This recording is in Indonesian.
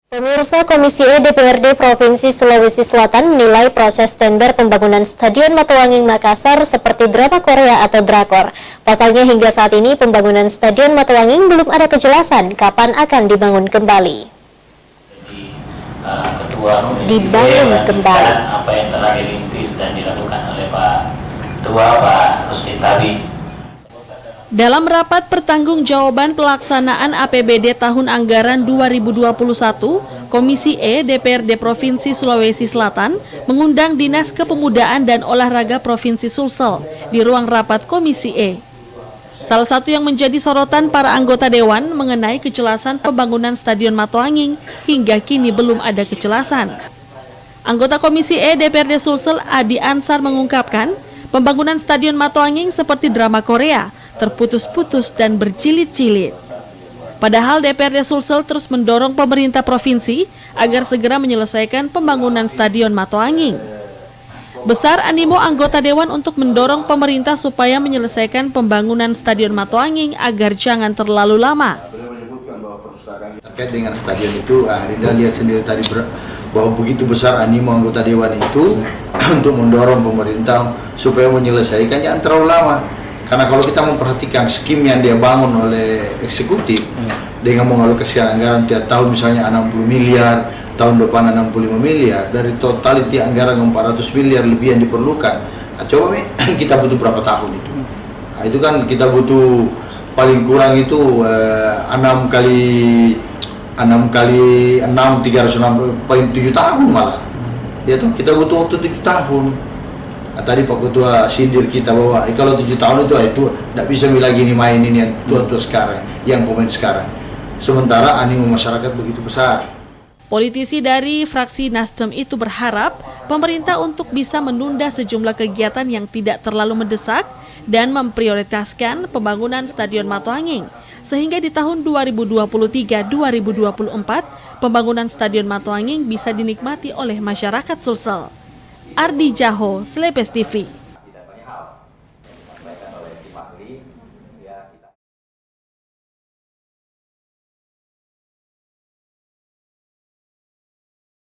Pemirsa, Komisi E DPRD Provinsi Sulawesi Selatan menilai proses tender pembangunan Stadion Matuanging Makassar seperti drama Korea atau drakor. Pasalnya hingga saat ini pembangunan Stadion Matuanging belum ada kejelasan kapan akan dibangun kembali. Dibangun kembali. Apa yang telah dirintis dan dilakukan oleh Pak Ketua Pak Rusdi tadi. Dalam rapat pertanggungjawaban pelaksanaan APBD tahun anggaran 2021, Komisi E DPRD Provinsi Sulawesi Selatan mengundang Dinas Kepemudaan dan Olahraga Provinsi Sulsel di ruang rapat Komisi E. Salah satu yang menjadi sorotan para anggota Dewan mengenai kejelasan pembangunan Stadion Matuanging hingga kini belum ada kejelasan. Anggota Komisi E DPRD Sulsel Adi Ansar mengungkapkan, pembangunan Stadion Matuanging seperti drama Korea, terputus-putus dan berjilid-jilid. Padahal DPRD Sulsel terus mendorong pemerintah provinsi agar segera menyelesaikan pembangunan Stadion Matuanging. Besar animo anggota Dewan untuk mendorong pemerintah supaya menyelesaikan pembangunan Stadion Matuanging agar jangan terlalu lama. Terkait dengan stadion itu, Rinda lihat sendiri tadi bahwa begitu besar animo anggota Dewan itu untuk mendorong pemerintah supaya menyelesaikan jangan terlalu lama. Karena kalau kita memperhatikan skim yang dia bangun oleh eksekutif dengan mengalokasikan anggaran tiap tahun misalnya 60 miliar, tahun depan 65 miliar, dari totality anggaran 400 miliar lebih yang diperlukan. Nah, coba kita butuh berapa tahun itu? Nah, itu kan kita butuh paling kurang itu 6 kali 6 360 paling 7 tahun malah. Ya tuh kita butuh waktu 7 tahun. Nah, tadi Pak Ketua sindir kita bahwa kalau 7 tahun itu tidak bisa lagi main ini yang tua-tua sekarang, yang pemain sekarang. Sementara animo masyarakat begitu besar. Politisi dari fraksi Nasdem itu berharap pemerintah untuk bisa menunda sejumlah kegiatan yang tidak terlalu mendesak dan memprioritaskan pembangunan Stadion Matuanging. Sehingga di tahun 2023-2024, pembangunan Stadion Matuanging bisa dinikmati oleh masyarakat Sulsel. Ardi Jaho, Slepes TV.